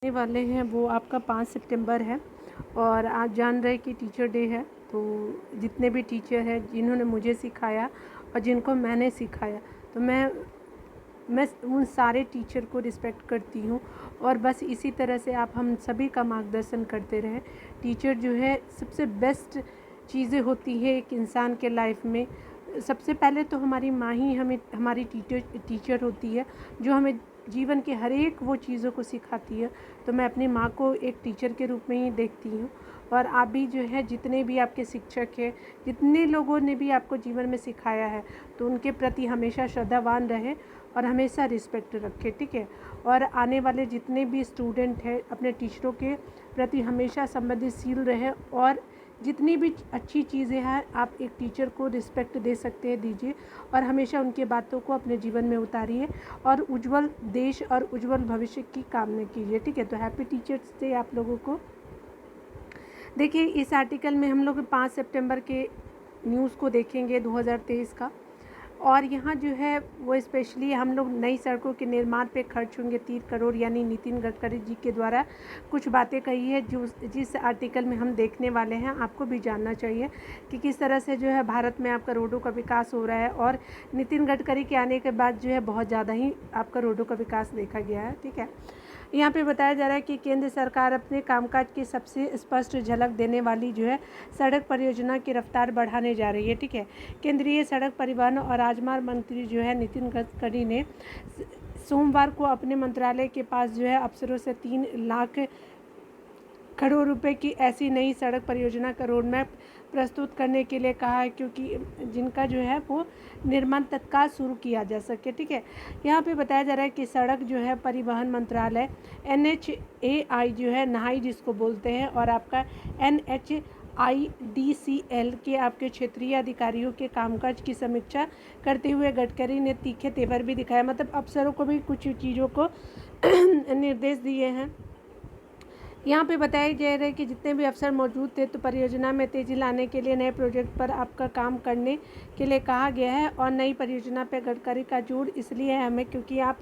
आने वाले हैं वो आपका 5 सितंबर है और आप जान रहे हैं कि टीचर डे है। तो जितने भी टीचर हैं जिन्होंने मुझे सिखाया और जिनको मैंने सिखाया, तो मैं उन सारे टीचर को रिस्पेक्ट करती हूँ और बस इसी तरह से आप हम सभी का मार्गदर्शन करते रहें। टीचर जो है सबसे बेस्ट चीज़ें होती है एक इंसान के लाइफ में। सबसे पहले तो हमारी माँ ही हमारी टीचर होती है, जो हमें जीवन के हर एक वो चीज़ों को सिखाती है। तो मैं अपनी माँ को एक टीचर के रूप में ही देखती हूँ। और आप भी जो है, जितने भी आपके शिक्षक हैं, जितने लोगों ने भी आपको जीवन में सिखाया है, तो उनके प्रति हमेशा श्रद्धावान रहें और हमेशा रिस्पेक्ट रखें, ठीक है। और आने वाले जितने भी स्टूडेंट हैं अपने टीचरों के प्रति हमेशा संवेदनशील रहें और जितनी भी अच्छी चीज़ें हैं आप एक टीचर को रिस्पेक्ट दे सकते हैं, दीजिए। और हमेशा उनकी बातों को अपने जीवन में उतारिए और उज्जवल देश और उज्जवल भविष्य की कामना कीजिए, ठीक है। तो हैप्पी टीचर्स डे आप लोगों को। देखिए, इस आर्टिकल में हम लोग 5 सितंबर के न्यूज़ को देखेंगे 2023 का। और यहाँ जो है वो स्पेशली हम लोग नई सड़कों के निर्माण पे खर्च होंगे 3 करोड़, यानी नितिन गडकरी जी के द्वारा कुछ बातें कही है जो जिस आर्टिकल में हम देखने वाले हैं। आपको भी जानना चाहिए कि किस तरह से जो है भारत में आपका रोडों का विकास हो रहा है। और नितिन गडकरी के आने के बाद जो है बहुत ज़्यादा ही आपका रोडों का विकास देखा गया है, ठीक है। यहाँ पे बताया जा रहा है कि केंद्र सरकार अपने कामकाज की सबसे स्पष्ट झलक देने वाली जो है सड़क परियोजना की रफ्तार बढ़ाने जा रही है, ठीक है। केंद्रीय सड़क परिवहन और राजमार्ग मंत्री जो है नितिन गडकरी ने सोमवार को अपने मंत्रालय के पास जो है अफसरों से 3 लाख करोड़ रुपए की ऐसी नई सड़क परियोजना का रोड मैप प्रस्तुत करने के लिए कहा है, क्योंकि जिनका जो है वो निर्माण तत्काल शुरू किया जा सके, ठीक है। यहाँ पे बताया जा रहा है कि सड़क जो है परिवहन मंत्रालय NHAI जो है नहाई जिसको बोलते हैं, और आपका NHIDCL के आपके क्षेत्रीय अधिकारियों के कामकाज की समीक्षा करते हुए गडकरी ने तीखे तेवर भी दिखाया, मतलब अफसरों को भी कुछ चीज़ों को निर्देश दिए हैं। यहाँ पे बताया जा रहा है कि जितने भी अफसर मौजूद थे तो परियोजना में तेज़ी लाने के लिए नए प्रोजेक्ट पर आपका काम करने के लिए कहा गया है। और नई परियोजना पर गडकरी का जोर इसलिए है हमें, क्योंकि आप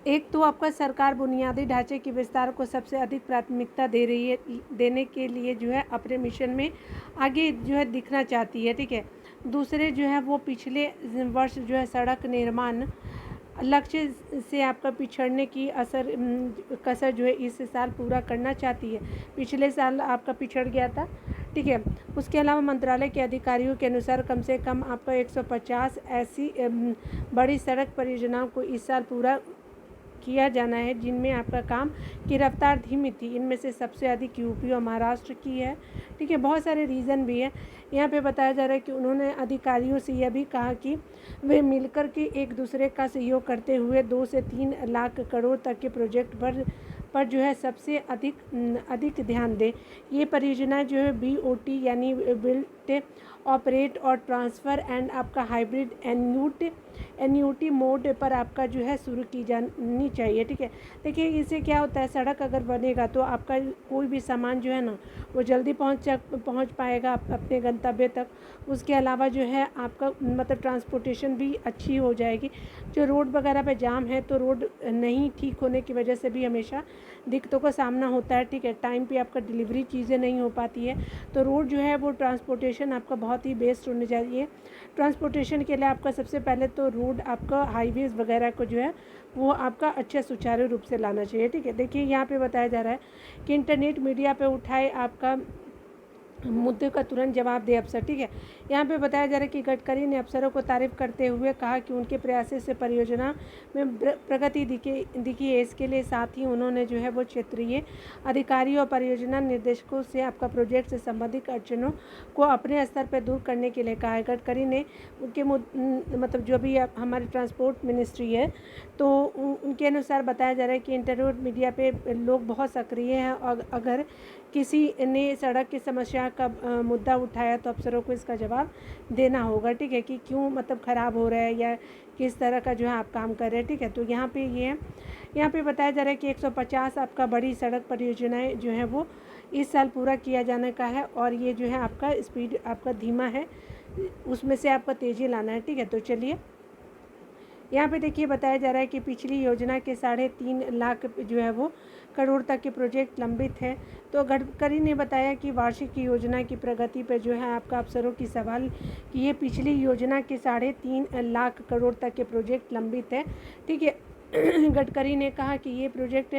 एक तो आपका सरकार बुनियादी ढांचे के विस्तार को सबसे अधिक प्राथमिकता दे रही है, देने के लिए जो है अपने मिशन में आगे जो है दिखना चाहती है, ठीक है। दूसरे जो है वो पिछले वर्ष जो है सड़क निर्माण लक्ष्य से आपका पिछड़ने की कसर जो है इस साल पूरा करना चाहती है। पिछले साल आपका पिछड़ गया था, ठीक है। उसके अलावा मंत्रालय के अधिकारियों के अनुसार कम से कम आपका 150 ऐसी बड़ी सड़क परियोजनाओं को इस साल पूरा किया जाना है जिनमें आपका काम की रफ्तार धीमी थी। इनमें से सबसे अधिक यूपी और महाराष्ट्र की है, ठीक है। बहुत सारे रीज़न भी हैं। यहाँ पे बताया जा रहा है कि उन्होंने अधिकारियों से यह भी कहा कि वे मिलकर के एक दूसरे का सहयोग करते हुए 2 से 3 लाख करोड़ तक के प्रोजेक्ट पर जो है सबसे अधिक ध्यान दें। ये परियोजना जो है BOT यानी बिल्ट ऑपरेट और ट्रांसफ़र एंड आपका हाइब्रिड एन्यूटी मोड पर आपका जो है शुरू की जानी चाहिए, ठीक है। देखिए, इससे क्या होता है, सड़क अगर बनेगा तो आपका कोई भी सामान जो है ना वो जल्दी पहुंच पाएगा अपने गंतव्य तक। उसके अलावा जो है आपका मतलब ट्रांसपोर्टेशन भी अच्छी हो जाएगी। जो रोड वगैरह पे जाम है तो रोड नहीं ठीक होने की वजह से भी हमेशा दिक्कतों का सामना होता है, ठीक है। टाइम पे आपका डिलीवरी चीज़ें नहीं हो पाती है, तो रोड जो है वो ट्रांसपोर्टेशन आपका बहुत ही बेस्ट होने चाहिए। ट्रांसपोर्टेशन के लिए आपका सबसे पहले तो रोड आपका हाईवेज़ वगैरह को जो है वो आपका अच्छे सुचारू रूप से लाना चाहिए, ठीक है। देखिए, यहाँ पे बताया जा रहा है कि इंटरनेट मीडिया पे उठाए आपका मुद्दे का तुरंत जवाब दे अफसर, ठीक है। यहाँ पे बताया जा रहा है कि गडकरी ने अफसरों को तारीफ करते हुए कहा कि उनके प्रयासों से परियोजना में प्रगति दिखी है। इसके लिए साथ ही उन्होंने जो है वो क्षेत्रीय अधिकारियों और परियोजना निर्देशकों से आपका प्रोजेक्ट से संबंधित अड़चनों को अपने स्तर पर दूर करने के लिए कहा है। गडकरी ने उनके मतलब जो भी हमारी ट्रांसपोर्ट मिनिस्ट्री है तो उनके अनुसार बताया जा रहा है कि इंटरनेट मीडिया पे लोग बहुत सक्रिय हैं, और अगर किसी ने सड़क की समस्या का मुद्दा उठाया तो अफसरों को इसका जवाब देना होगा, ठीक है, कि क्यों मतलब ख़राब हो रहा है या किस तरह का जो है आप काम कर रहे हैं, ठीक है। तो यहाँ पे ये है, यहाँ पे बताया जा रहा है कि 150 आपका बड़ी सड़क परियोजनाएं जो है वो इस साल पूरा किया जाने का है, और ये जो है आपका स्पीड आपका धीमा है, उसमें से आपका तेज़ी लाना है, ठीक है। तो चलिए, यहाँ पे देखिए बताया जा रहा है कि पिछली योजना के 3.5 लाख जो है वो करोड़ तक के प्रोजेक्ट लंबित है। तो गडकरी ने बताया कि वार्षिक योजना की प्रगति पर जो है आपका अफसरों की सवाल कि ये पिछली योजना के 3.5 लाख करोड़ तक के प्रोजेक्ट लंबित है। ठीक है, गडकरी ने कहा कि ये प्रोजेक्ट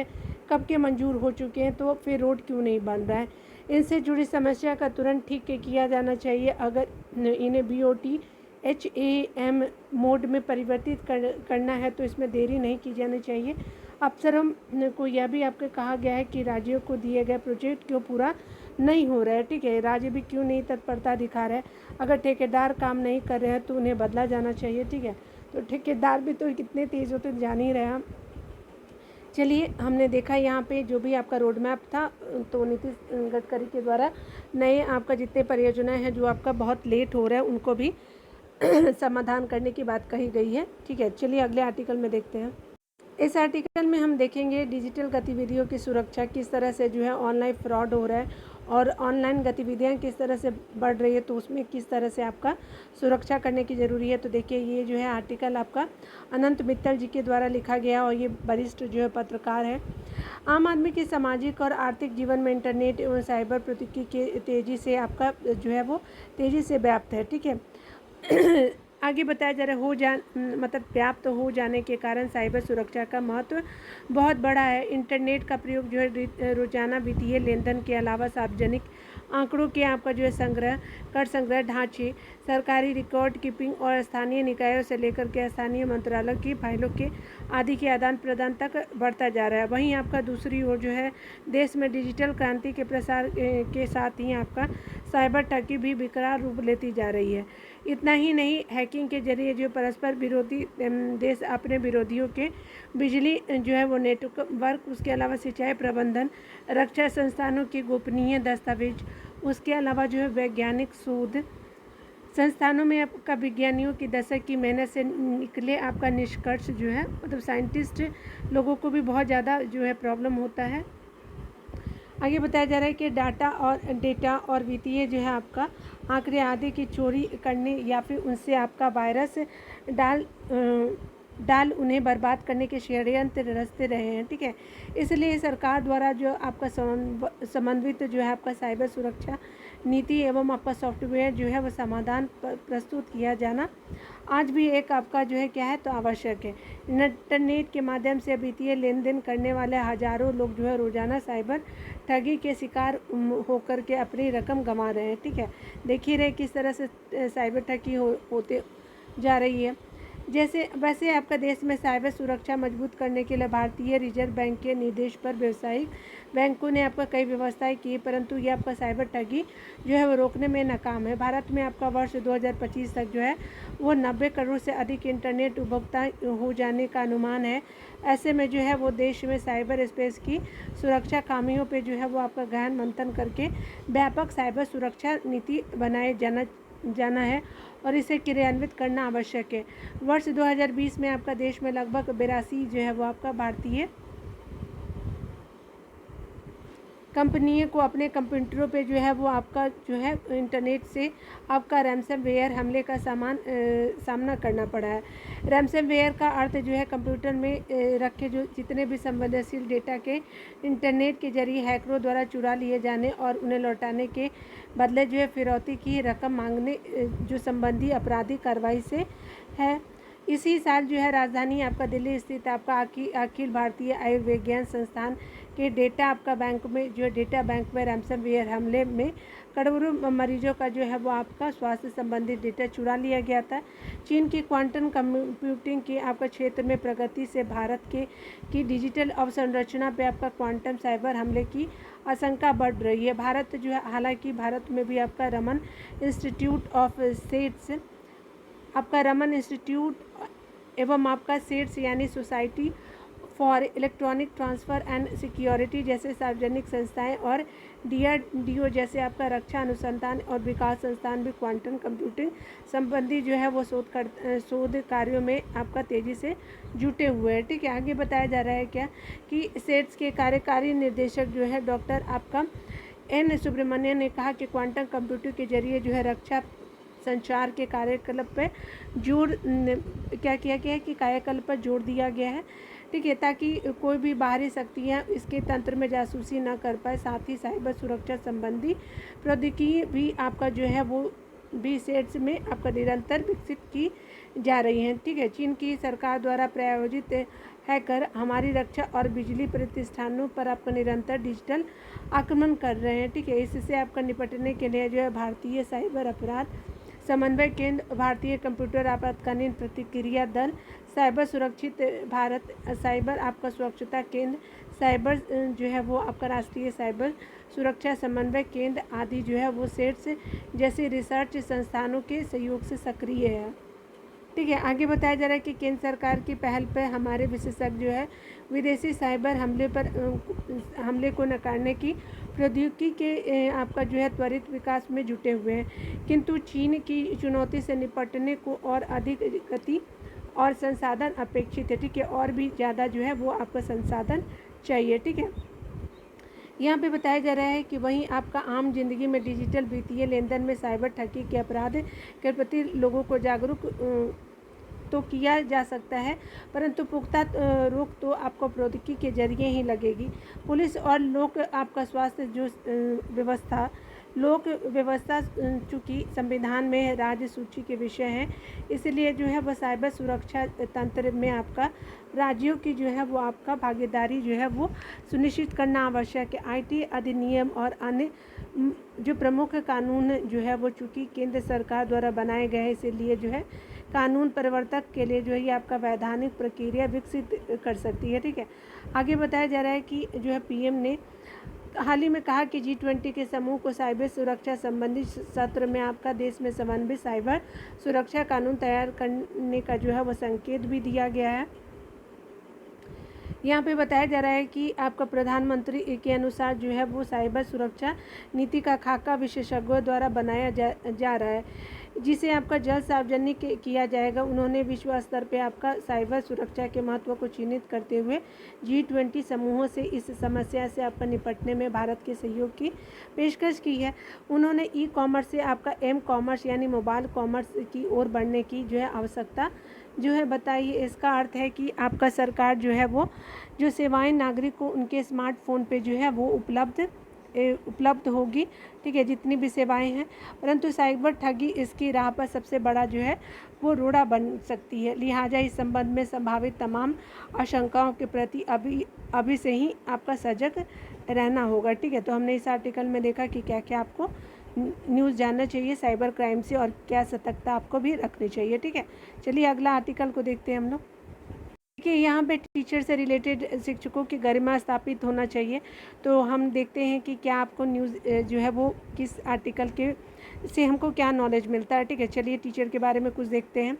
कब के मंजूर हो चुके हैं, तो फिर रोड क्यों नहीं बन रहा है। इनसे जुड़ी समस्या का तुरंत ठीक किया जाना चाहिए। अगर इन्हें BOT HAM मोड में परिवर्तित करना है तो इसमें देरी नहीं की जानी चाहिए। अफसरों को यह भी आपको कहा गया है कि राज्यों को दिए गए प्रोजेक्ट क्यों पूरा नहीं हो रहा है। ठीक है, राज्य भी क्यों नहीं तत्परता दिखा रहे हैं। अगर ठेकेदार काम नहीं कर रहे हैं तो उन्हें बदला जाना चाहिए। ठीक है, तो ठेकेदार भी तो कितने तेज़ होते जान ही रहे हम। चलिए, हमने देखा यहाँ पे जो भी आपका रोड मैप था, तो नीतीश गडकरी के द्वारा नए आपका जितने परियोजनाएं हैं जो आपका बहुत लेट हो रहा है उनको भी समाधान करने की बात कही गई है। ठीक है, चलिए अगले आर्टिकल में देखते हैं। इस आर्टिकल में हम देखेंगे डिजिटल गतिविधियों की सुरक्षा, किस तरह से जो है ऑनलाइन फ्रॉड हो रहा है और ऑनलाइन गतिविधियां किस तरह से बढ़ रही है, तो उसमें किस तरह से आपका सुरक्षा करने की ज़रूरी है। तो देखिए, ये जो है आर्टिकल आपका अनंत मित्तल जी के द्वारा लिखा गया और ये वरिष्ठ जो है पत्रकार है। आम आदमी के सामाजिक और आर्थिक जीवन में इंटरनेट एवं साइबर प्रौद्योगिकी के तेज़ी से आपका जो है वो तेज़ी से व्याप्त है। ठीक है, आगे बताया जा रहा है मतलब व्याप्त हो जाने के कारण साइबर सुरक्षा का महत्व बहुत बड़ा है। इंटरनेट का प्रयोग जो है रोजाना वित्तीय लेनदेन के अलावा सार्वजनिक आंकड़ों के आपका जो है संग्रह, कर संग्रह ढांचे, सरकारी रिकॉर्ड कीपिंग और स्थानीय निकायों से लेकर के स्थानीय मंत्रालय की फाइलों के आदि के आदान प्रदान तक बढ़ता जा रहा है। वहीं आपका दूसरी ओर जो है देश में डिजिटल क्रांति के प्रसार के साथ ही आपका साइबर ठगी भी विकराल रूप लेती जा रही है। इतना ही नहीं, हैकिंग के जरिए जो परस्पर विरोधी देश अपने विरोधियों के बिजली जो है वो नेटवर्क, उसके अलावा सिंचाई प्रबंधन, रक्षा संस्थानों की गोपनीय दस्तावेज, उसके अलावा जो है वैज्ञानिक शोध संस्थानों में आपका विज्ञानियों की दशक की मेहनत से निकले आपका निष्कर्ष जो है मतलब साइंटिस्ट लोगों को भी बहुत ज़्यादा जो है प्रॉब्लम होता है। आगे बताया जा रहा है कि डेटा और वित्तीय जो है आपका आंकड़े आदि की चोरी करने या फिर उनसे आपका वायरस डाल उन्हें बर्बाद करने के षड्यंत्र रचते रहे हैं। ठीक है, इसलिए सरकार द्वारा जो आपका समन्वित जो है आपका साइबर सुरक्षा नीति एवं आपका सॉफ्टवेयर जो है वो समाधान प्रस्तुत किया जाना आज भी एक आपका जो है क्या है तो आवश्यक है। इंटरनेट के माध्यम से वित्तीय लेन देन करने वाले हजारों लोग जो है रोजाना साइबर ठगी के शिकार होकर के अपनी रकम गंवा रहे हैं। ठीक है, देखिए रहे किस तरह से साइबर ठगी होते जा रही है। वैसे आपका देश में साइबर सुरक्षा मजबूत करने के लिए भारतीय रिजर्व बैंक के निर्देश पर व्यावसायिक बैंकों ने आपका कई व्यवस्थाएं की, परंतु ये आपका साइबर ठगी जो है वो रोकने में नाकाम है। भारत में आपका वर्ष 2025 तक जो है वो 90 करोड़ से अधिक इंटरनेट उपभोक्ता हो जाने का अनुमान है। ऐसे में जो है वो देश में साइबर स्पेस की सुरक्षा खामियों पर जो है वो आपका गहन मंथन करके व्यापक साइबर सुरक्षा नीति बनाए जाना है और इसे क्रियान्वित करना आवश्यक है। वर्ष 2020 में आपका देश में लगभग 82 जो है वो आपका भारतीय कंपनियों को अपने कंप्यूटरों पे जो है वो आपका जो है इंटरनेट से आपका रैंसमवेयर हमले का सामना करना पड़ा है। रैंसमवेयर का अर्थ जो है कंप्यूटर में रखे जो जितने भी संवेदनशील डेटा के इंटरनेट के जरिए हैकरों द्वारा चुरा लिए जाने और उन्हें लौटाने के बदले जो है फिरौती की रकम मांगने जो संबंधी आपराधिक कार्रवाई से है। इसी साल जो है राजधानी आपका दिल्ली स्थित आपका अखिल भारतीय आयुर्विज्ञान संस्थान के डेटा आपका बैंक में रैंसमवेयर हमले में करोड़ों मरीजों का जो है वो आपका स्वास्थ्य संबंधित डेटा चुरा लिया गया था। चीन की क्वांटम कंप्यूटिंग के आपका क्षेत्र में प्रगति से भारत की डिजिटल अवसंरचना पे आपका क्वांटम साइबर हमले की आशंका बढ़ रही है। भारत जो है हालांकि भारत में भी आपका रमन इंस्टीट्यूट एवं आपका सेट्स यानी society for electronic transfer and security जैसे सार्वजनिक संस्थाएं और DRDO जैसे आपका रक्षा अनुसंधान और विकास संस्थान भी क्वांटम कंप्यूटिंग संबंधी जो है वो शोध कार्यों में आपका तेज़ी से जुटे हुए हैं। ठीक है, आगे बताया जा रहा है क्या कि सेट्स के कार्यकारी निर्देशक जो है डॉक्टर आपका N सुब्रमण्यन ने कहा कि क्वांटम कंप्यूटिंग के जरिए जो है रक्षा संचार के कार्यकलाप पे क्या किया गया है कि कायाकल्प पर जोर दिया गया है, ठीक है, ताकि कोई भी बाहरी शक्तियाँ इसके तंत्र में जासूसी ना कर पाए। साथ ही साइबर सुरक्षा संबंधी प्रौद्योगिकी भी आपका जो है वो भी सेट्स में आपका निरंतर विकसित की जा रही हैं, ठीक है। चीन की सरकार द्वारा प्रायोजित हैकर हमारी रक्षा और बिजली प्रतिष्ठानों पर आपका निरंतर डिजिटल आक्रमण कर रहे हैं, ठीक है। इससे आपका निपटने के लिए जो है भारतीय साइबर अपराध समन्वय केंद्र, भारतीय कंप्यूटर आपातकालीन प्रतिक्रिया दल, साइबर सुरक्षित भारत, साइबर आपका सुरक्षता केंद्र, साइबर जो है वो आपका राष्ट्रीय साइबर सुरक्षा समन्वय केंद्र आदि जो है वो सेट्स जैसे रिसर्च संस्थानों के सहयोग से सक्रिय है, ठीक है। आगे बताया जा रहा है कि केंद्र सरकार की पहल पर हमारे विशेषज्ञ जो है विदेशी साइबर हमले को नकारने की प्रौद्योगिकी के आपका जो है त्वरित विकास में जुटे हुए हैं, किंतु चीन की चुनौती से निपटने को और अधिक गति और संसाधन अपेक्षित है, ठीक है, और भी ज़्यादा जो है वो आपका संसाधन चाहिए, ठीक है। यहाँ पे बताया जा रहा है कि वहीं आपका आम जिंदगी में डिजिटल वित्तीय लेनदेन में साइबर ठगी के अपराध के प्रति लोगों को जागरूक तो किया जा सकता है, परंतु पुख्ता रोक तो आपको प्रौद्योगिकी के जरिए ही लगेगी। पुलिस और लोक आपका स्वास्थ्य जो लोक व्यवस्था चूँकि संविधान में राज्य सूची के विषय हैं, इसलिए जो है वह साइबर सुरक्षा तंत्र में आपका राज्यों की जो है वो आपका भागीदारी जो है वो सुनिश्चित करना आवश्यक है। आईटी अधिनियम और अन्य जो प्रमुख कानून जो है वो चूँकि केंद्र सरकार द्वारा बनाए गए हैं, इसीलिए जो है कानून प्रवर्तक के लिए जो है ये आपका वैधानिक प्रक्रिया विकसित कर सकती है, ठीक है। आगे बताया जा रहा है कि जो है पीएम ने हाल ही में कहा कि G20 के समूह को साइबर सुरक्षा संबंधी सत्र में आपका देश में समन्वित साइबर सुरक्षा कानून तैयार करने का जो है वह संकेत भी दिया गया है। यहाँ पे बताया जा रहा है कि आपका प्रधानमंत्री के अनुसार जो है वो साइबर सुरक्षा नीति का खाका विशेषज्ञों द्वारा बनाया जा रहा है, जिसे आपका जल्द सार्वजनिक किया जाएगा। उन्होंने विश्व स्तर पे आपका साइबर सुरक्षा के महत्व को चिन्हित करते हुए G20 समूहों से इस समस्या से आपका निपटने में भारत के सहयोग की पेशकश की है। उन्होंने ई कॉमर्स से आपका एम कॉमर्स यानी मोबाइल कॉमर्स की ओर बढ़ने की जो है आवश्यकता जो है बताई है। इसका अर्थ है कि आपका सरकार जो है वो जो सेवाएं नागरिक को उनके स्मार्टफोन पे जो है वो उपलब्ध होगी, ठीक है, जितनी भी सेवाएं हैं, परंतु साइबर ठगी इसकी राह पर सबसे बड़ा जो है वो रोड़ा बन सकती है। लिहाजा इस संबंध में संभावित तमाम आशंकाओं के प्रति अभी से ही आपका सजग रहना होगा, ठीक है। तो हमने इस आर्टिकल में देखा कि क्या क्या आपको न्यूज़ जानना चाहिए साइबर क्राइम से और क्या सतर्कता आपको भी रखनी चाहिए, ठीक है। चलिए अगला आर्टिकल को देखते हैं हम लोग। देखिए यहाँ पे टीचर से रिलेटेड शिक्षकों की गरिमा स्थापित होना चाहिए, तो हम देखते हैं कि क्या आपको न्यूज़ जो है वो किस आर्टिकल के से हमको क्या नॉलेज मिलता है, ठीक है। चलिए टीचर के बारे में कुछ देखते हैं।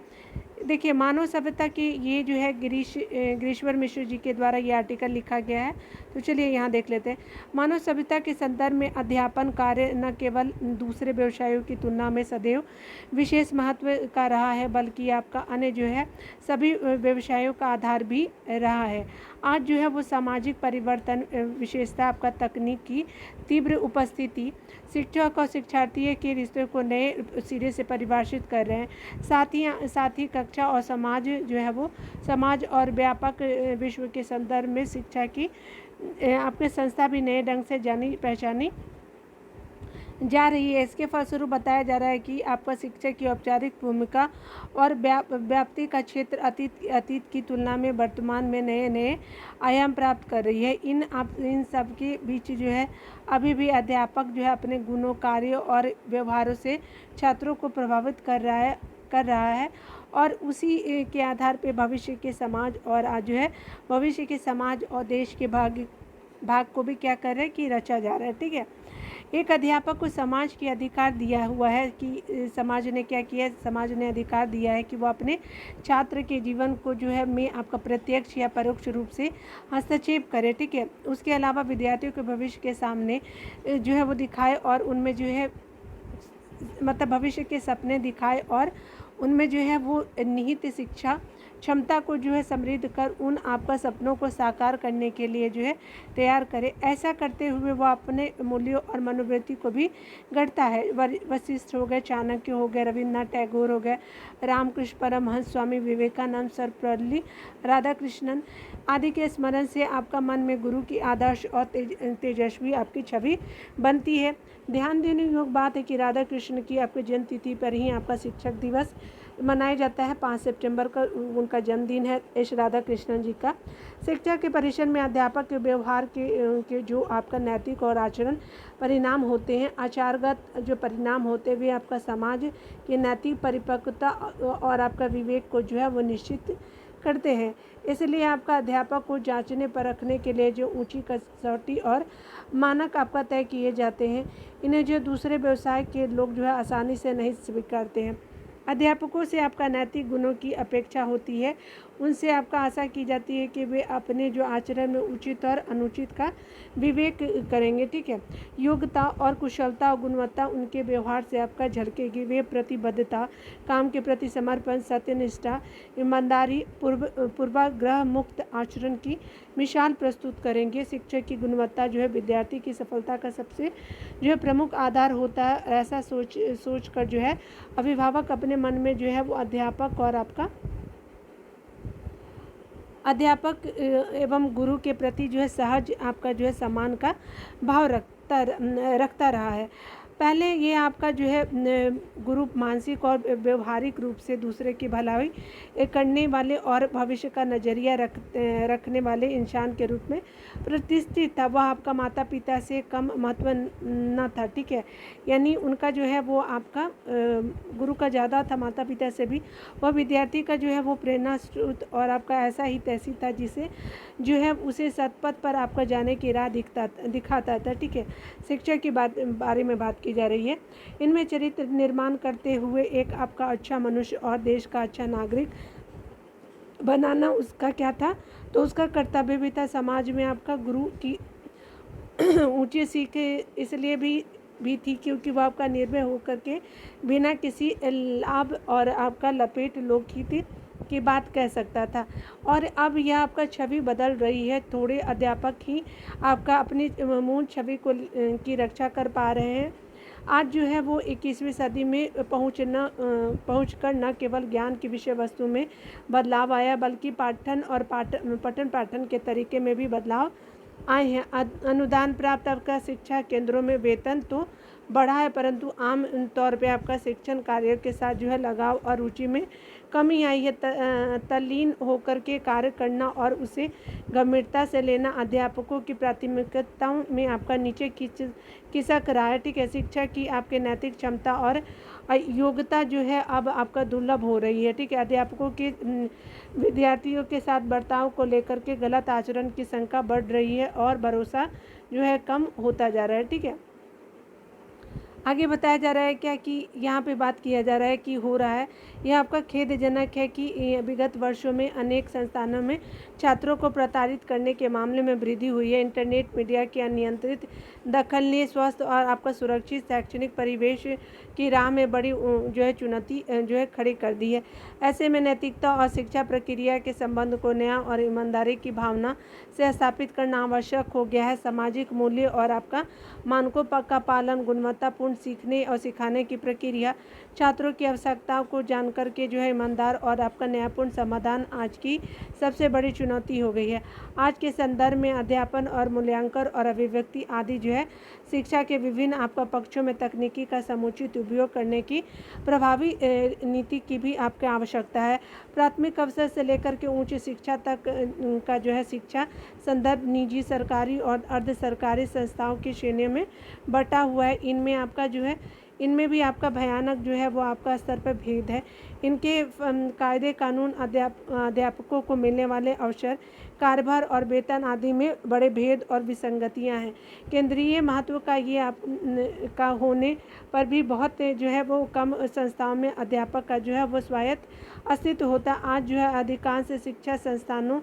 देखिए मानव सभ्यता की ये जो है गिरीश्वर मिश्र जी के द्वारा ये आर्टिकल लिखा गया है, तो चलिए यहाँ देख लेते हैं। मानव सभ्यता के संदर्भ में अध्यापन कार्य न केवल दूसरे व्यवसायों की तुलना में सदैव विशेष महत्व का रहा है, बल्कि आपका अन्य जो है सभी व्यवसायों का आधार भी रहा है। आज जो है वो सामाजिक परिवर्तन विशेषता आपका तकनीक की तीव्र उपस्थिति शिक्षक और शिक्षार्थी के रिश्ते को नए सिरे से परिभाषित कर रहे हैं। साथ ही कक्षा और समाज जो है वो समाज और व्यापक विश्व के संदर्भ में शिक्षा की आपके संस्था भी नए ढंग से जानी पहचानी जा रही है। इसके फलस्वरूप बताया जा रहा है कि आपका शिक्षक की औपचारिक भूमिका और व्याप्ति का क्षेत्र अतीत की तुलना में वर्तमान में नए आयाम प्राप्त कर रही है। इन सब के बीच जो है अभी भी अध्यापक जो है अपने गुणों, कार्यों और व्यवहारों से छात्रों को प्रभावित कर रहा है और उसी के आधार पे भविष्य के समाज और आज जो है भविष्य के समाज और देश के भाग को भी क्या कर रहा है कि रचा जा रहा है, ठीक है। एक अध्यापक को समाज के अधिकार दिया हुआ है कि समाज ने क्या किया, समाज ने अधिकार दिया है कि वो अपने छात्र के जीवन को जो है में आपका प्रत्यक्ष या परोक्ष रूप से हस्तक्षेप करे, ठीक है। उसके अलावा विद्यार्थियों के भविष्य के सामने जो है वो दिखाए और उनमें जो है मतलब भविष्य के सपने दिखाए और उनमें जो है वो निहित शिक्षा क्षमता को जो है समृद्ध कर उन आपका सपनों को साकार करने के लिए जो है तैयार करे। ऐसा करते हुए वह अपने मूल्यों और मनोवृत्ति को भी गढ़ता है। वशिष्ठ हो गए, चाणक्य हो गए, रविन्द्रनाथ टैगोर हो गए, रामकृष्ण परमहंस, स्वामी विवेकानंद, सर्वपल्ली राधाकृष्णन आदि के स्मरण से आपका मन में गुरु की आदर्श और तेजस्वी आपकी छवि बनती है। ध्यान देने योग्य बात है कि राधा कृष्ण की आपके जन्म तिथि पर ही आपका शिक्षक दिवस मनाया जाता है। 5 सितंबर का उनका जन्मदिन है, एस राधा कृष्णन जी का। शिक्षा के परिसर में अध्यापक के व्यवहार के जो आपका नैतिक और आचरण परिणाम होते हैं, आचारगत जो परिणाम होते हैं, वे आपका समाज की नैतिक परिपक्वता और आपका विवेक को जो है वो निश्चित करते हैं। इसलिए आपका अध्यापक को जांचने परखने के लिए जो ऊंची कसौटी और मानक आपका तय किए जाते हैं, इन्हें जो दूसरे व्यवसाय के लोग जो है आसानी से नहीं स्वीकारते हैं। अध्यापकों से आपका नैतिक गुणों की अपेक्षा होती है। उनसे आपका आशा की जाती है कि वे अपने जो आचरण में उचित और अनुचित का विवेक करेंगे। ठीक है, योग्यता और कुशलता और गुणवत्ता उनके व्यवहार से आपका झलकेगी। वे प्रतिबद्धता, काम के प्रति समर्पण, सत्यनिष्ठा, ईमानदारी, पूर्वाग्रह मुक्त आचरण की मिसाल प्रस्तुत करेंगे। शिक्षक की गुणवत्ता जो है विद्यार्थी की सफलता का सबसे जो है प्रमुख आधार होता है। ऐसा सोच कर जो है अभिभावक अपने मन में जो है वो अध्यापक एवं गुरु के प्रति जो है सहज आपका जो है सम्मान का भाव रखता रहा है। पहले ये आपका जो है गुरु मानसिक और व्यवहारिक रूप से दूसरे की भलाई करने वाले और भविष्य का नज़रिया रखने वाले इंसान के रूप में प्रतिष्ठित था। वह आपका माता पिता से कम महत्व न था। ठीक है, यानी उनका जो है वो आपका गुरु का ज़्यादा था माता पिता से भी। वह विद्यार्थी का जो है वो प्रेरणा स्रोत और आपका ऐसा ही तैसी था जिसे जो है उसे सतपथ पर आपका जाने की राह दिखाता था। ठीक है, शिक्षा की बारे में बात की जा रही है। इनमें चरित्र निर्माण करते हुए एक आपका अच्छा मनुष्य और देश का अच्छा नागरिक बनाना उसका क्या था, तो उसका कर्तव्य भी था। समाज में आपका गुरु की ऊंची सीख इसलिए भी थी क्योंकि वह आपका निर्भय होकर के बिना किसी लाभ और आपका लपेट लोकहित की बात कह सकता था। और अब यह आपका छवि बदल रही है। थोड़े अध्यापक ही आपका अपनी मूल छवि की रक्षा कर पा रहे हैं। आज जो है वो 21वीं सदी में पहुंचकर न केवल ज्ञान की विषय वस्तु में बदलाव आया बल्कि पठन पाठन के तरीके में भी बदलाव आए हैं। अनुदान प्राप्त आपका शिक्षा केंद्रों में वेतन तो बढ़ा है, परंतु आम तौर पे आपका शिक्षण कार्य के साथ जो है लगाव और रुचि में कमी आई है। तल्लीन होकर के कार्य करना और उसे गंभीरता से लेना अध्यापकों की प्राथमिकताओं में आपका नीचे खिसक रहा है। ठीक है, शिक्षा की आपके नैतिक क्षमता और योग्यता जो है अब आपका दुर्लभ हो रही है। ठीक है, अध्यापकों के विद्यार्थियों के साथ बर्ताव को लेकर के गलत आचरण की शंका बढ़ रही है और भरोसा जो है कम होता जा रहा है। ठीक है, आगे बताया जा रहा है क्या कि यहाँ पे बात किया जा रहा है कि हो रहा है, यह आपका खेदजनक है कि विगत वर्षों में अनेक संस्थानों में छात्रों को प्रताड़ित करने के मामले में वृद्धि हुई है। इंटरनेट मीडिया के अनियंत्रित दखल ने स्वस्थ और आपका सुरक्षित शैक्षणिक परिवेश की राह में बड़ी जो है चुनौती जो है खड़ी कर दी है। ऐसे में नैतिकता और शिक्षा प्रक्रिया के संबंध को न्याय और ईमानदारी की भावना से स्थापित करना आवश्यक हो गया है। सामाजिक मूल्य और आपका मानकों का पालन, गुणवत्तापूर्ण सीखने और सिखाने की प्रक्रिया, छात्रों की आवश्यकताओं को जानकर के जो है ईमानदार और आपका न्यायपूर्ण समाधान आज की सबसे बड़ी चुनौती हो गई है। आज के संदर्भ में अध्यापन और मूल्यांकन और अभिव्यक्ति आदि जो है शिक्षा के विभिन्न आपका पक्षों में तकनीकी का समुचित उपयोग करने की प्रभावी नीति की भी आपकी आवश्यकता है। प्राथमिक अवसर से लेकर के उच्च शिक्षा तक का जो है शिक्षा संदर्भ निजी, सरकारी और अर्ध सरकारी संस्थाओं की श्रेणियों में बटा हुआ है। इनमें भी आपका भयानक जो है वो आपका स्तर पर भेद है। इनके कायदे कानून, अध्यापकों को मिलने वाले अवसर, कार्यभार और वेतन आदि में बड़े भेद और विसंगतियां हैं। केंद्रीय महत्व का ये का होने पर भी बहुत जो है वो कम संस्थाओं में अध्यापक का जो है वो स्वायत्त अस्तित्व होता है। आज जो है अधिकांश शिक्षा संस्थानों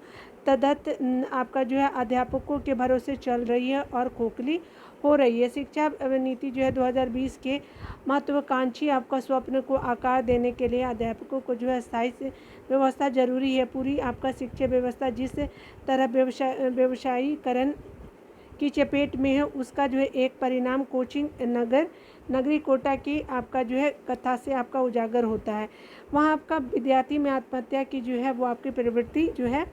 तदत आपका जो है अध्यापकों के भरोसे चल रही है और खोखली हो रही है। शिक्षा नीति जो है 2020 के महत्वाकांक्षी आपका स्वप्न को आकार देने के लिए अध्यापकों को जो है स्थायी व्यवस्था जरूरी है। पूरी आपका शिक्षा व्यवस्था जिस तरह व्यवसायीकरण की चपेट में है, उसका जो है एक परिणाम कोचिंग नगरी कोटा की आपका जो है कथा से आपका उजागर होता है। वहाँ आपका विद्यार्थी में आत्महत्या की जो है वो आपकी प्रवृत्ति जो है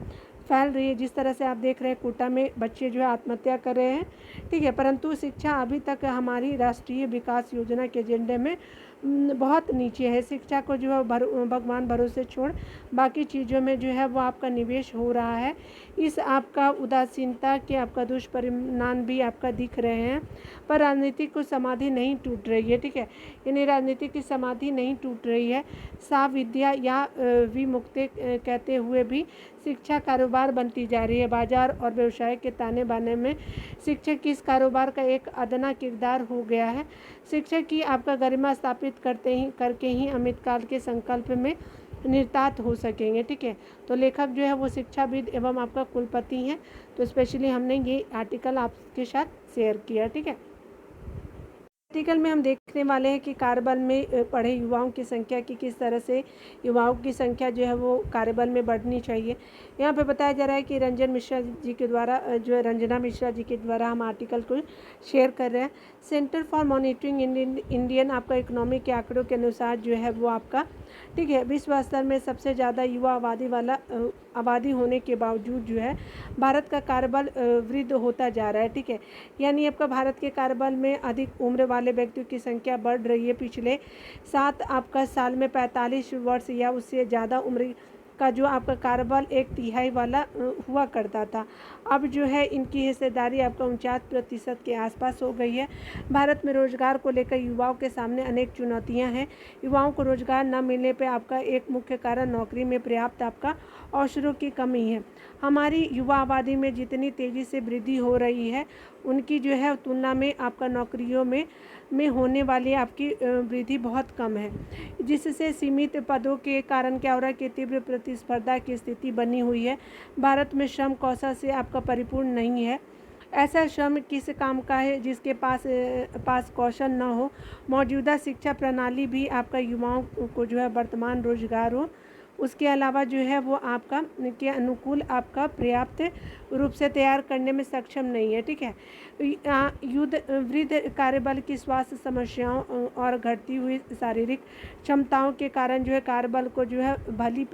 फैल रही है। जिस तरह से आप देख रहे हैं कोटा में बच्चे जो है आत्महत्या कर रहे हैं, ठीक है। परंतु शिक्षा अभी तक हमारी राष्ट्रीय विकास योजना के एजेंडे में बहुत नीचे है। शिक्षा को जो है भगवान भरोसे छोड़ बाकी चीज़ों में जो है वो आपका निवेश हो रहा है। इस आपका उदासीनता के आपका दुष्परिणाम भी आपका दिख रहे हैं। पर राजनीति को समाधि नहीं टूट रही है, ठीक है। यानी राजनीति की समाधि नहीं टूट रही है। साविद्या या विमुक्ति कहते हुए भी शिक्षा कारोबार बनती जा रही है। बाजार और व्यवसाय के ताने बाने में शिक्षक की इस कारोबार का एक अदना किरदार हो गया है। शिक्षक की आपका गरिमा स्थापित करके ही अमित काल के संकल्प में निरतात हो सकेंगे, ठीक है। तो लेखक जो है वो शिक्षाविद एवं आपका कुलपति हैं। तो स्पेशली हमने ये आर्टिकल आपके साथ शेयर किया, ठीक है। आर्टिकल में हम देखने वाले हैं कि कार्यबल में पढ़े युवाओं की संख्या की किस तरह से युवाओं की संख्या जो है वो कार्यबल में बढ़नी चाहिए। यहाँ पे बताया जा रहा है कि रंजना मिश्रा जी के द्वारा हम आर्टिकल को शेयर कर रहे हैं। सेंटर फॉर मॉनिटरिंग इंडियन आपका इकोनॉमी के आंकड़ों के अनुसार जो है वो आपका, ठीक है, विश्व स्तर में सबसे ज़्यादा युवा आबादी होने के बावजूद जो है भारत का कार्यबल वृद्ध होता जा रहा है, ठीक है। यानी आपका भारत के कार्यबल में अधिक उम्र वाले व्यक्तियों की संख्या बढ़ रही है। पिछले 7 आपका साल में 45 वर्ष या उससे ज़्यादा उम्र का जो आपका कार्यबल 1/3 वाला हुआ करता था। अब जो है इनकी हिस्सेदारी आपका 49% के आसपास हो गई है। भारत में रोजगार को लेकर युवाओं के सामने अनेक चुनौतियां हैं। युवाओं को रोजगार न मिलने पर आपका एक मुख्य कारण नौकरी में पर्याप्त आपका अवसरों की कमी है। हमारी युवा आबादी में जितनी तेज़ी से वृद्धि हो रही है उनकी जो है तुलना में आपका नौकरियों में होने वाली आपकी वृद्धि बहुत कम है, जिससे सीमित पदों के कारण क्या हो रहा है कि तीव्र प्रतिस्पर्धा की स्थिति बनी हुई है। भारत में श्रम कौशल से आपका परिपूर्ण नहीं है। ऐसा श्रम किस काम का है जिसके पास कौशल न हो। मौजूदा शिक्षा प्रणाली भी आपका युवाओं को जो है वर्तमान रोजगार हो उसके अलावा जो है वो आपका के अनुकूल आपका पर्याप्त रूप से तैयार करने में सक्षम नहीं है, ठीक है। वृद्ध कार्यबल की स्वास्थ्य समस्याओं और घटती हुई शारीरिक क्षमताओं के कारण जो है कार्यबल को जो है भली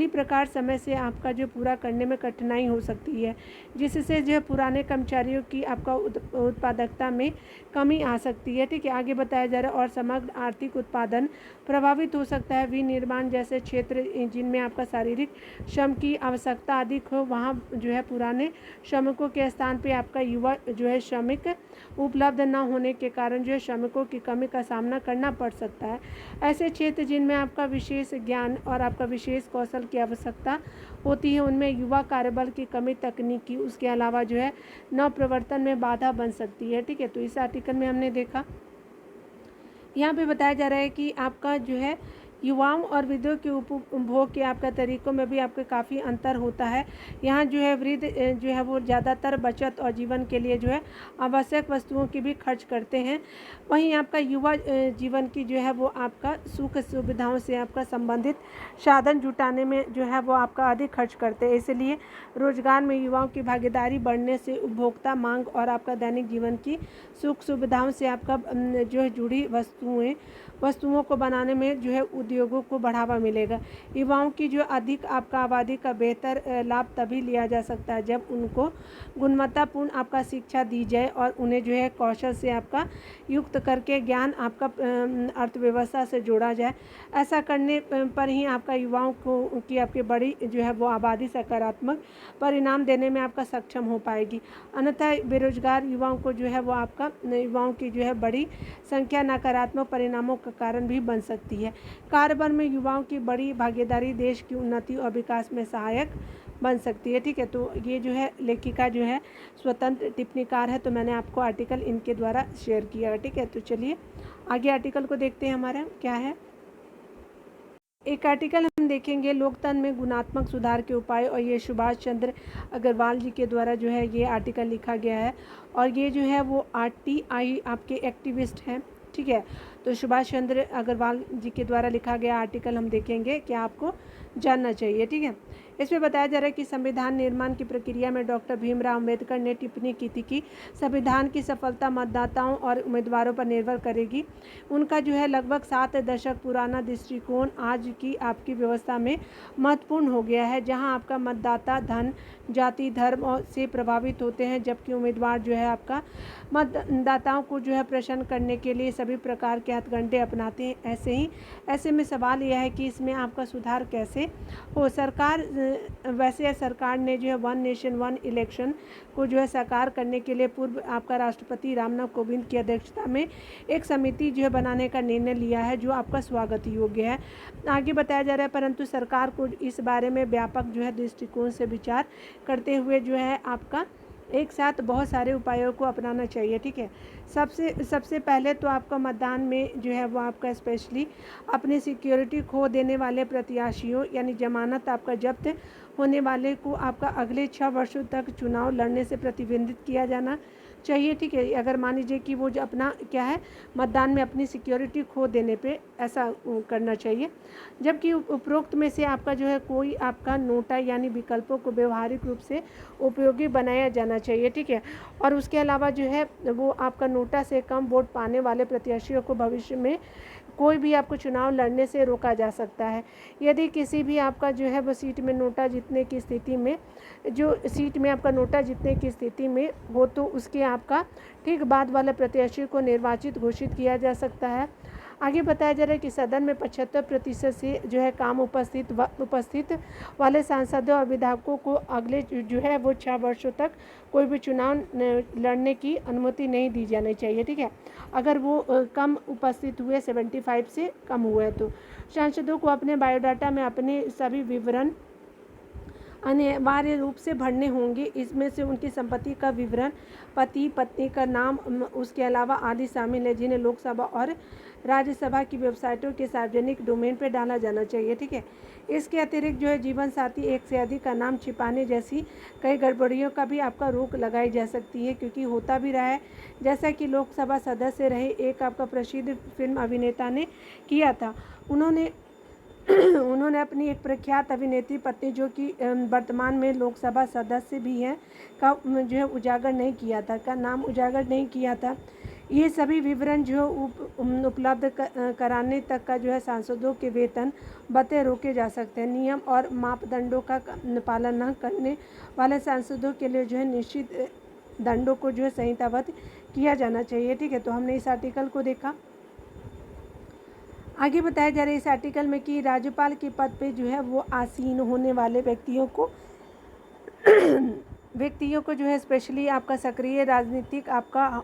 प्रकार समय से आपका जो पूरा करने में कठिनाई हो सकती है, जिससे जो है पुराने कर्मचारियों की आपका उत्पादकता में कमी आ सकती है, ठीक है। आगे बताया जा रहा है और समग्र आर्थिक उत्पादन प्रभावित हो सकता है। विनिर्माण जैसे क्षेत्र जिनमें आपका शारीरिक श्रम की आवश्यकता अधिक हो वहाँ जो है पुराने श्रमिकों के स्थान पे आपका युवा जो है श्रमिक उपलब्ध न होने के कारण जो है श्रमिकों की कमी का सामना करना पड़ सकता है। ऐसे क्षेत्र जिनमें आपका विशेष ज्ञान और आपका विशेष कौशल की आवश्यकता होती है उनमें युवा कार्यबल की कमी तकनीकी उसके अलावा जो है नव प्रवर्तन में बाधा बन सकती है, ठीक है। तो इस आर्टिकल में हमने देखा, यहाँ पे बताया जा रहा है कि आपका जो है युवाओं और वृद्धों के उपभोग के आपका तरीकों में भी आपके काफ़ी अंतर होता है। यहाँ जो है वृद्ध जो है वो ज़्यादातर बचत और जीवन के लिए जो है आवश्यक वस्तुओं की भी खर्च करते हैं। वहीं आपका युवा जीवन की जो है वो आपका सुख सुविधाओं से आपका संबंधित साधन जुटाने में जो है वो आपका अधिक खर्च करते हैं। इसलिए रोजगार में युवाओं की भागीदारी बढ़ने से उपभोक्ता मांग और आपका दैनिक जीवन की सुख सुविधाओं से आपका जो है जुड़ी वस्तुओं को बनाने में जो है उद्योगों को बढ़ावा मिलेगा। युवाओं की जो अधिक आपका आबादी का बेहतर लाभ तभी लिया जा सकता है जब उनको गुणवत्तापूर्ण आपका शिक्षा दी जाए और उन्हें जो है कौशल से आपका युक्त करके ज्ञान आपका अर्थव्यवस्था से जोड़ा जाए। ऐसा करने पर ही आपका युवाओं को की आपकी बड़ी जो है वो आबादी सकारात्मक परिणाम देने में आपका सक्षम हो पाएगी। अन्यथा बेरोजगार युवाओं को जो है वो आपका युवाओं की जो है बड़ी संख्या नकारात्मक परिणामों का कारण भी बन सकती है। कार्यबल में युवाओं की बड़ी भागीदारी देश की उन्नति और विकास में सहायक बन सकती है, ठीक है। तो ये जो है लेखिका जो है स्वतंत्र टिप्पणीकार है, तो मैंने आपको आर्टिकल इनके द्वारा शेयर किया है, ठीक है। तो चलिए आगे आर्टिकल को देखते हैं हमारा क्या है। एक आर्टिकल हम देखेंगे लोकतंत्र में गुणात्मक सुधार के उपाय, और ये सुभाष चंद्र अग्रवाल जी के द्वारा जो है ये आर्टिकल लिखा गया है और ये जो है वो RTI आपके एक्टिविस्ट हैं, ठीक है। तो सुभाष चंद्र अग्रवाल जी के द्वारा लिखा गया आर्टिकल हम देखेंगे, क्या आपको जानना चाहिए। ठीक है, इसमें बताया जा रहा है कि संविधान निर्माण की प्रक्रिया में डॉक्टर भीमराव अम्बेडकर ने टिप्पणी की थी कि संविधान की सफलता मतदाताओं और उम्मीदवारों पर निर्भर करेगी। उनका जो है लगभग 7 दशक पुराना दृष्टिकोण आज की आपकी व्यवस्था में महत्वपूर्ण हो गया है, जहां आपका मतदाता धन, जाति, धर्म और से प्रभावित होते हैं, जबकि उम्मीदवार जो है आपका मतदाताओं को जो है प्रसन्न करने के लिए सभी प्रकार के हथकंडे अपनाते हैं। ऐसे में सवाल यह है कि इसमें आपका सुधार कैसे हो। वैसे सरकार ने जो है 1 नेशन 1 इलेक्शन को जो है साकार करने के लिए पूर्व आपका राष्ट्रपति रामनाथ कोविंद की अध्यक्षता में एक समिति जो है बनाने का निर्णय लिया है, जो आपका स्वागत योग्य है। आगे बताया जा रहा है, परंतु सरकार को इस बारे में व्यापक जो है दृष्टिकोण से विचार करते हुए जो है आपका एक साथ बहुत सारे उपायों को अपनाना चाहिए। ठीक है, सबसे पहले तो आपका मतदान में जो है वो आपका स्पेशली अपनी सिक्योरिटी खो देने वाले प्रत्याशियों यानी जमानत आपका जब्त होने वाले को आपका अगले 6 वर्षों तक चुनाव लड़ने से प्रतिबंधित किया जाना चाहिए। ठीक है, अगर मान लीजिए कि वो जो अपना क्या है मतदान में अपनी सिक्योरिटी खो देने पे ऐसा करना चाहिए। जबकि उपरोक्त में से आपका जो है कोई आपका नोटा यानी विकल्पों को व्यवहारिक रूप से उपयोगी बनाया जाना चाहिए। ठीक है, और उसके अलावा जो है वो आपका नोटा से कम वोट पाने वाले प्रत्याशियों को भविष्य में कोई भी आपको चुनाव लड़ने से रोका जा सकता है। यदि किसी भी आपका जो है वो सीट में आपका नोटा जीतने की स्थिति में हो तो उसके आपका ठीक बाद वाले प्रत्याशी को निर्वाचित घोषित किया जा सकता है। आगे बताया जा रहा है कि सदन में 75% से जो है काम उपस्थित वाले सांसदों और विधायकों को अगले जो है वो 6 वर्षों तक कोई भी चुनाव लड़ने की अनुमति नहीं दी जानी चाहिए। ठीक है, अगर वो कम उपस्थित हुए 75 से कम हुए तो सांसदों को अपने बायोडाटा में अपने सभी विवरण अनिवार्य रूप से भरने होंगे। इसमें से उनकी संपत्ति का विवरण, पति पत्नी का नाम, उसके अलावा आदि शामिल है, जिन्हें लोकसभा और राज्यसभा की वेबसाइटों के सार्वजनिक डोमेन पर डाला जाना चाहिए। ठीक है, इसके अतिरिक्त जो है जीवन साथी एक से अधिक का नाम छिपाने जैसी कई गड़बड़ियों का भी आपका रोक लगाई जा सकती है, क्योंकि होता भी रहा है जैसा कि लोकसभा सदस्य रहे एक आपका प्रसिद्ध फिल्म अभिनेता ने किया था। उन्होंने अपनी एक प्रख्यात अभिनेत्री पत्नी, जो कि वर्तमान में लोकसभा सदस्य भी हैं, का जो है नाम उजागर नहीं किया था। ये सभी विवरण जो उपलब्ध कराने तक का जो है सांसदों के वेतन भत्ते रोके जा सकते हैं। नियम और मापदंडों का पालन न करने वाले सांसदों के लिए जो है निश्चित दंडों को जो है संहिताबद्ध किया जाना चाहिए। ठीक है, तो हमने इस आर्टिकल को देखा। आगे बताया जा रहा है इस आर्टिकल में कि राज्यपाल के पद पे जो है वो आसीन होने वाले व्यक्तियों को जो है स्पेशली आपका सक्रिय राजनीतिक आपका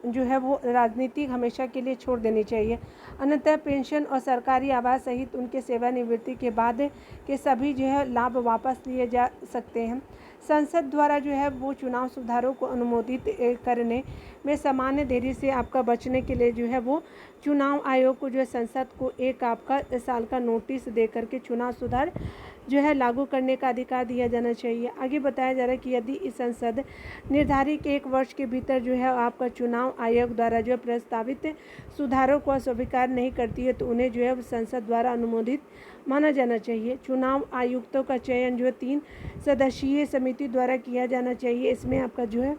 जो है वो राजनीति हमेशा के लिए छोड़ देनी चाहिए, अन्यथा पेंशन और सरकारी आवास सहित उनके सेवानिवृत्ति के बाद के सभी जो है लाभ वापस लिए जा सकते हैं। संसद द्वारा जो है वो चुनाव सुधारों को अनुमोदित करने में सामान्य देरी से आपका बचने के लिए जो है वो चुनाव आयोग को जो है संसद को एक आपका साल का नोटिस दे करके चुनाव सुधार जो है लागू करने का अधिकार दिया जाना चाहिए। आगे बताया जा रहा है कि यदि इस संसद निर्धारित 1 वर्ष के भीतर जो है आपका चुनाव आयोग द्वारा जो प्रस्तावित सुधारों को अस्वीकार नहीं करती है, तो उन्हें जो है संसद द्वारा अनुमोदित माना जाना चाहिए। चुनाव आयुक्तों का चयन जो है 3 सदस्यीय समिति द्वारा किया जाना चाहिए। इसमें आपका जो है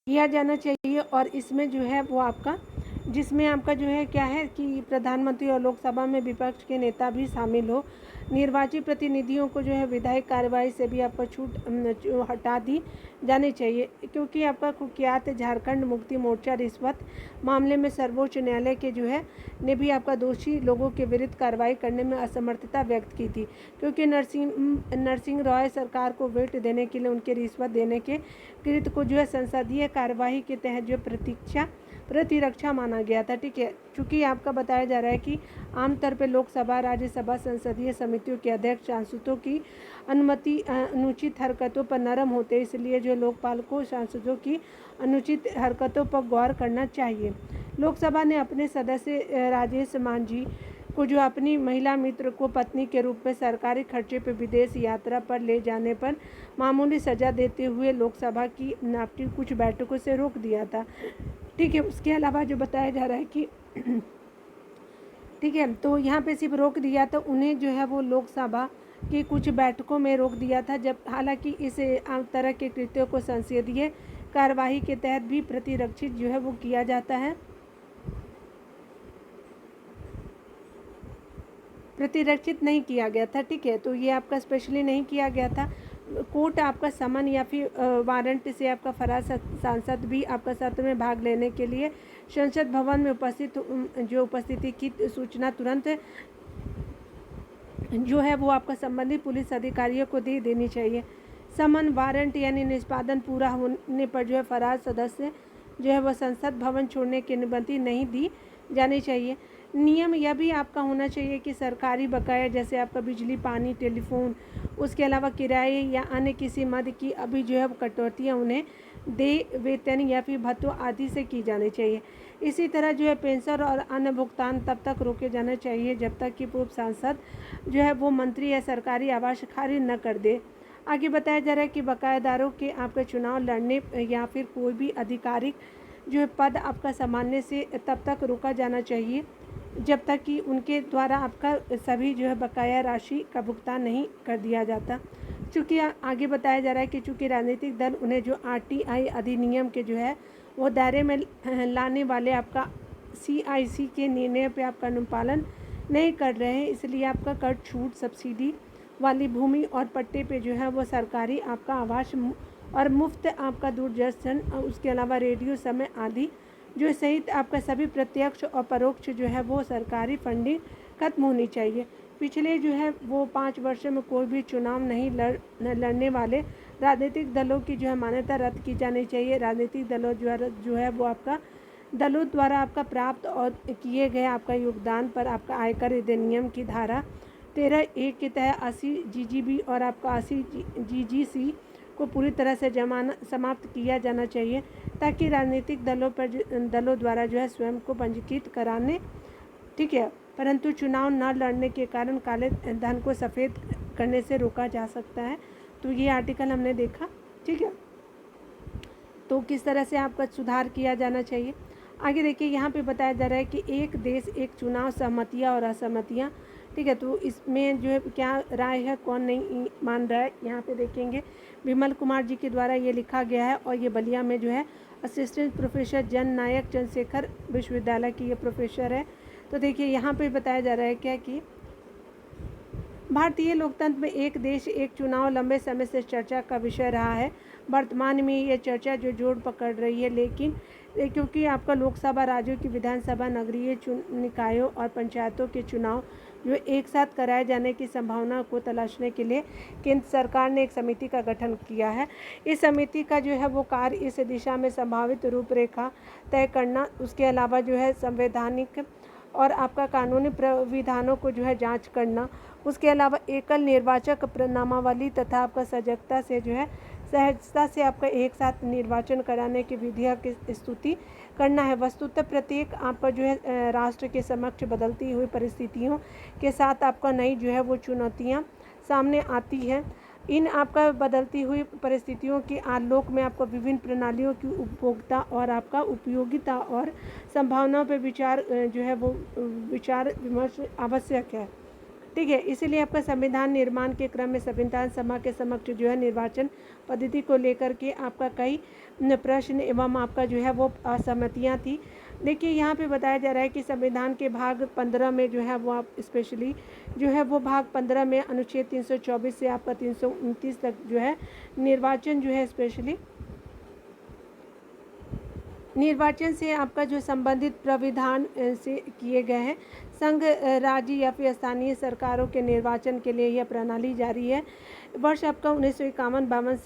किया जाना चाहिए और इसमें जो है वो आपका जिसमें आपका जो है क्या है कि प्रधानमंत्री और लोकसभा में विपक्ष के नेता भी शामिल हो। निर्वाचित प्रतिनिधियों को जो है विधायी कार्यवाही से भी आपका छूट हटा दी जानी चाहिए, क्योंकि आपका कुख्यात झारखंड मुक्ति मोर्चा रिश्वत मामले में सर्वोच्च न्यायालय के जो है ने भी आपका दोषी लोगों के विरुद्ध कार्रवाई करने में असमर्थता व्यक्त की थी, क्योंकि नरसिंह रॉय सरकार को वेट देने के लिए उनके रिश्वत देने के कृत्य को जो है संसदीय कार्यवाही के तहत जो प्रतिरक्षा माना गया था। ठीक है, चूँकि आपका बताया जा रहा है कि आमतौर पर लोकसभा, राज्यसभा, संसदीय समितियों के अध्यक्ष सांसदों की अनुमति अनुचित हरकतों पर नरम होते हैं, इसलिए जो लोकपाल को सांसदों की अनुचित हरकतों पर गौर करना चाहिए। लोकसभा ने अपने सदस्य राजेश मांझी को जो अपनी महिला मित्र को पत्नी के रूप में सरकारी खर्चे पर विदेश यात्रा पर ले जाने पर मामूली सजा देते हुए लोकसभा की आपकी कुछ बैठकों से रोक दिया था। ठीक है। उसके अलावा जो बताया जा रहा है कि ठीक है, तो यहाँ पे सिर्फ रोक दिया तो उन्हें जो है वो लोकसभा की कुछ बैठकों में रोक दिया था, जब हालांकि इस तरह के कृत्यों को संसदीय कार्यवाही के तहत भी प्रतिरक्षित जो है वो किया जाता है, प्रतिरक्षित नहीं किया गया था। ठीक है, तो ये आपका स्पेशली नहीं किया गया था। कोर्ट आपका समन या फिर वारंट से आपका फरार सांसद भी आपका सत्र में भाग लेने के लिए संसद भवन में उपस्थिति की सूचना तुरंत जो है वो आपका संबंधित पुलिस अधिकारियों को दे देनी चाहिए। समन वारंट यानी निष्पादन पूरा होने पर जो है फरार सदस्य जो है वह संसद भवन छोड़ने की अनुमति नहीं दी जानी चाहिए। नियम यह भी आपका होना चाहिए कि सरकारी बकाया जैसे आपका बिजली, पानी, टेलीफोन, उसके अलावा किराए या अन्य किसी मद की अभी जो है कटौतियाँ उन्हें देय वेतन या फिर भत्तों आदि से की जानी चाहिए। इसी तरह जो है पेंशन और अन्य भुगतान तब तक रोके जाना चाहिए जब तक कि पूर्व सांसद जो है वो मंत्री या सरकारी आवास खारिज न कर दे। आगे बताया जा रहा है कि बकायादारों के आपके चुनाव लड़ने या फिर कोई भी आधिकारिक जो है पद आपका संभालने से तब तक रोका जाना चाहिए जब तक कि उनके द्वारा आपका सभी जो है बकाया राशि का भुगतान नहीं कर दिया जाता। चूँकि आगे बताया जा रहा है कि चूँकि राजनीतिक दल उन्हें जो आरटीआई अधिनियम के जो है वो दायरे में लाने वाले आपका सीआईसी के निर्णय पे आपका अनुपालन नहीं कर रहे हैं, इसलिए आपका कर छूट, सब्सिडी वाली भूमि और पट्टे पे जो है वो सरकारी आपका आवास और मुफ्त आपका दूरदर्शन और उसके अलावा रेडियो समय आदि जो सहित आपका सभी प्रत्यक्ष और परोक्ष जो है वो सरकारी फंडिंग खत्म होनी चाहिए। पिछले जो है वो 5 वर्षों में कोई भी चुनाव नहीं लड़ने वाले राजनीतिक दलों की जो है मान्यता रद्द की जानी चाहिए। राजनीतिक दलों जो है वो आपका दलों द्वारा आपका प्राप्त और किए गए आपका योगदान पर आपका आयकर अधिनियम की धारा 13(1) के तहत 80 जीजीबी और आपका 80 जीजीसी को पूरी तरह से समाप्त किया जाना चाहिए, ताकि राजनीतिक दलों द्वारा जो है स्वयं को पंजीकृत कराने, ठीक है, परंतु चुनाव न लड़ने के कारण काले धन को सफ़ेद करने से रोका जा सकता है। तो ये आर्टिकल हमने देखा। ठीक है, तो किस तरह से आपका सुधार किया जाना चाहिए। आगे देखिए, यहाँ पे बताया जा रहा है कि एक देश एक चुनाव, सहमतियाँ और असहमतियाँ। ठीक है, तो इसमें जो है क्या राय है, कौन नहीं मान रहा है, यहाँ पे देखेंगे। विमल कुमार जी के द्वारा ये लिखा गया है और ये बलिया में जो है असिस्टेंट प्रोफेसर जन नायक चंद्रशेखर विश्वविद्यालय की ये प्रोफेसर है। तो देखिए यहाँ पे बताया जा रहा है क्या कि भारतीय लोकतंत्र में एक देश एक चुनाव लंबे समय से चर्चा का विषय रहा है। वर्तमान में ये चर्चा जो जोर पकड़ रही है, लेकिन क्योंकि आपका लोकसभा, राज्यों की विधानसभा, नगरीय निकायों और पंचायतों के चुनाव जो एक साथ कराए जाने की संभावना को तलाशने के लिए केंद्र सरकार ने एक समिति का गठन किया है। इस समिति का जो है वो कार्य इस दिशा में संभावित रूपरेखा तय करना, उसके अलावा जो है संवैधानिक और आपका कानूनी प्राविधानों को जो है जांच करना, उसके अलावा एकल निर्वाचक नामावली तथा आपका सजगता से जो है सहजता से आपका एक साथ निर्वाचन कराने की विधिया की स्तुति करना है। वस्तुतः प्रत्येक आपका जो है राष्ट्र के समक्ष बदलती हुई परिस्थितियों के साथ आपका नई जो है वो चुनौतियाँ सामने आती है। इन आपका बदलती हुई परिस्थितियों के आलोक में आपको विभिन्न प्रणालियों की उपभोक्ता और आपका उपयोगिता और संभावनाओं पर विचार जो है वो विचार विमर्श आवश्यक है। ठीक है, इसीलिए आपका संविधान निर्माण के क्रम में संविधान सभा के समक्ष जो है निर्वाचन पद्धति को लेकर के आपका कई प्रश्न एवं आपका जो है वो असहमतियाँ थी। देखिए यहाँ पे बताया जा रहा है कि संविधान के भाग 15 में जो है वो आप स्पेशली जो है वो भाग 15 में अनुच्छेद 324 से आपका 329 तक जो है निर्वाचन जो है स्पेशली निर्वाचन से आपका जो संबंधित प्राविधान से किए गए हैं। संघ, राज्य या फिर स्थानीय सरकारों के निर्वाचन के लिए यह प्रणाली जारी है। वर्ष आपका 1951-52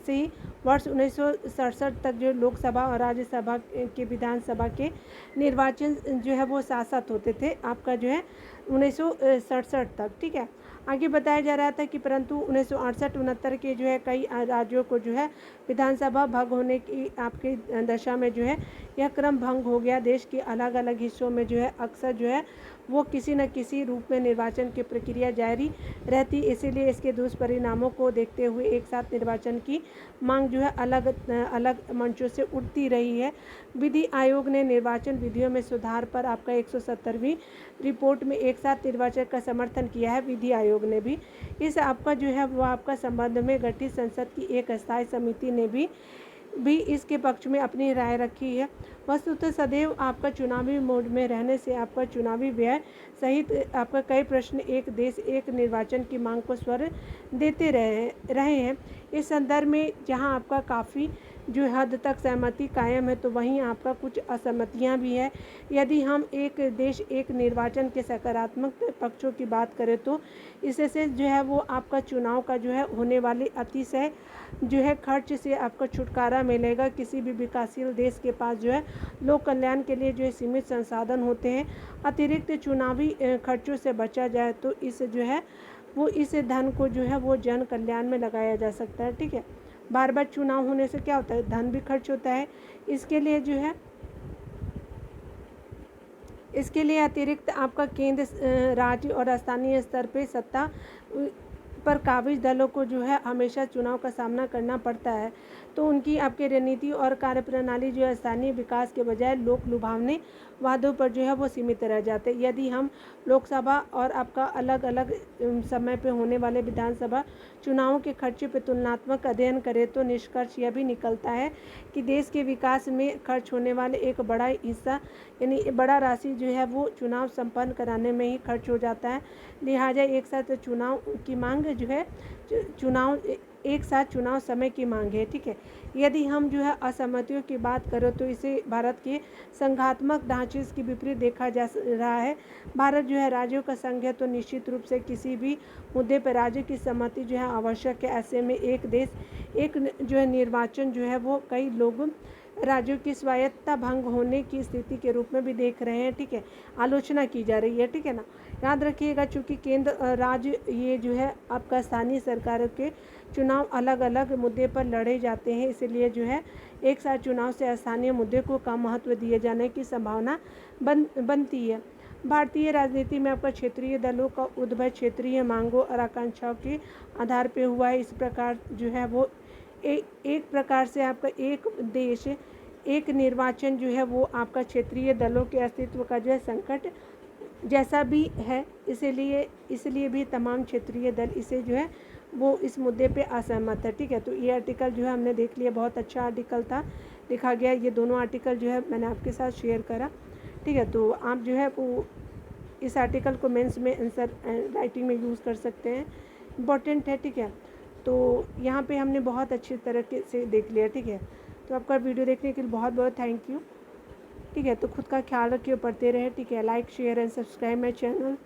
से वर्ष 1967 तक जो लोकसभा और राज्यसभा के विधानसभा के निर्वाचन जो है वो साथ होते थे आपका जो है 1967 तक। ठीक है, आगे बताया जा रहा था कि परंतु 1968-69 के जो है कई राज्यों को जो है विधानसभा भाग होने की आपकी दशा में जो है यह क्रम भंग हो गया। देश के अलग अलग हिस्सों में जो है अक्सर जो है वो किसी न किसी रूप में निर्वाचन की प्रक्रिया जारी रहती, इसीलिए इसके दुष्परिणामों को देखते हुए एक साथ निर्वाचन की मांग जो है अलग अलग मंचों से उठती रही है। विधि आयोग ने निर्वाचन विधियों में सुधार पर आपका 170वीं रिपोर्ट में एक साथ निर्वाचन का समर्थन किया है। विधि आयोग ने भी इस आपका जो है वो आपका संबंध में गठित संसद की एक अस्थायी समिति ने भी इसके पक्ष में अपनी राय रखी है। वस्तुतः सदैव आपका चुनावी मोड में रहने से आपका चुनावी व्यय सहित आपका कई प्रश्न एक देश एक निर्वाचन की मांग को स्वर देते रहे हैं। इस संदर्भ में जहां आपका काफ़ी जो हद तक सहमति कायम है, तो वहीं आपका कुछ असहमतियां भी है। यदि हम एक देश एक निर्वाचन के सकारात्मक पक्षों की बात करें, तो इससे जो है वो आपका चुनाव का जो है होने वाली अतिशय जो है खर्च से आपको छुटकारा मिलेगा। किसी भी विकासशील देश के पास जो है लोक कल्याण के लिए जो है सीमित संसाधन होते हैं। अतिरिक्त चुनावी खर्चों से बचा जाए तो इस जो है वो इस धन को जो है वो जन कल्याण में लगाया जा सकता है। ठीक है, बार बार चुनाव होने से क्या होता है, धन भी खर्च होता है। इसके लिए जो है इसके लिए अतिरिक्त आपका केंद्र राज्य और स्थानीय स्तर पे सत्ता पर काबिज दलों को जो है हमेशा चुनाव का सामना करना पड़ता है। तो उनकी आपकी रणनीति और कार्यप्रणाली जो है स्थानीय विकास के बजाय लोक लुभावने वादों पर जो है वो सीमित रह जाते हैं। यदि हम लोकसभा और आपका अलग अलग समय पे होने वाले विधानसभा चुनावों के खर्चे पर तुलनात्मक अध्ययन करें, तो निष्कर्ष यह भी निकलता है कि देश के विकास में खर्च होने वाले एक बड़ा हिस्सा यानी बड़ा राशि जो है वो चुनाव संपन्न कराने में ही खर्च हो जाता है। लिहाजा एक साथ चुनाव की मांग जो है एक साथ चुनाव समय की मांग है। ठीक है, यदि हम जो है असहमतियों की बात करें, तो इसे भारत के संघात्मक ढांचे के विपरीत देखा जा रहा है। भारत जो है राज्यों का संघ है, तो निश्चित रूप से किसी भी मुद्दे पर राज्य की सहमति जो है आवश्यक है। ऐसे में एक देश एक जो है निर्वाचन जो है वो कई लोग राज्यों की स्वायत्तता भंग होने की स्थिति के रूप में भी देख रहे हैं। ठीक है, आलोचना की जा रही है। ठीक है ना, याद रखिएगा, चूँकि केंद्र राज्य ये जो है आपका स्थानीय सरकारों के चुनाव अलग अलग मुद्दे पर लड़े जाते हैं, इसलिए जो है एक साथ चुनाव से स्थानीय मुद्दे को कम महत्व दिए जाने की संभावना बनती है। भारतीय राजनीति में आपका क्षेत्रीय दलों का उद्भव क्षेत्रीय मांगों और आकांक्षाओं के आधार पर हुआ है। इस प्रकार जो है वो एक प्रकार से आपका एक देश एक निर्वाचन जो है वो आपका क्षेत्रीय दलों के अस्तित्व का जो है संकट जैसा भी है। इसलिए भी तमाम क्षेत्रीय दल इसे जो है वो इस मुद्दे पे असहमत है। ठीक है, तो ये आर्टिकल जो है हमने देख लिया, बहुत अच्छा आर्टिकल था, लिखा गया। ये दोनों आर्टिकल जो है मैंने आपके साथ शेयर करा। ठीक है, तो आप जो है वो इस आर्टिकल को मेंस में आंसर राइटिंग में यूज़ कर सकते हैं, इम्पॉर्टेंट है। ठीक है, तो यहाँ पे हमने बहुत अच्छी तरीके से देख लिया। ठीक है, तो आपका वीडियो देखने के लिए बहुत बहुत थैंक यू। ठीक है, तो खुद का ख्याल रखिए, पढ़ते रहे। ठीक है, like share and subscribe my channel.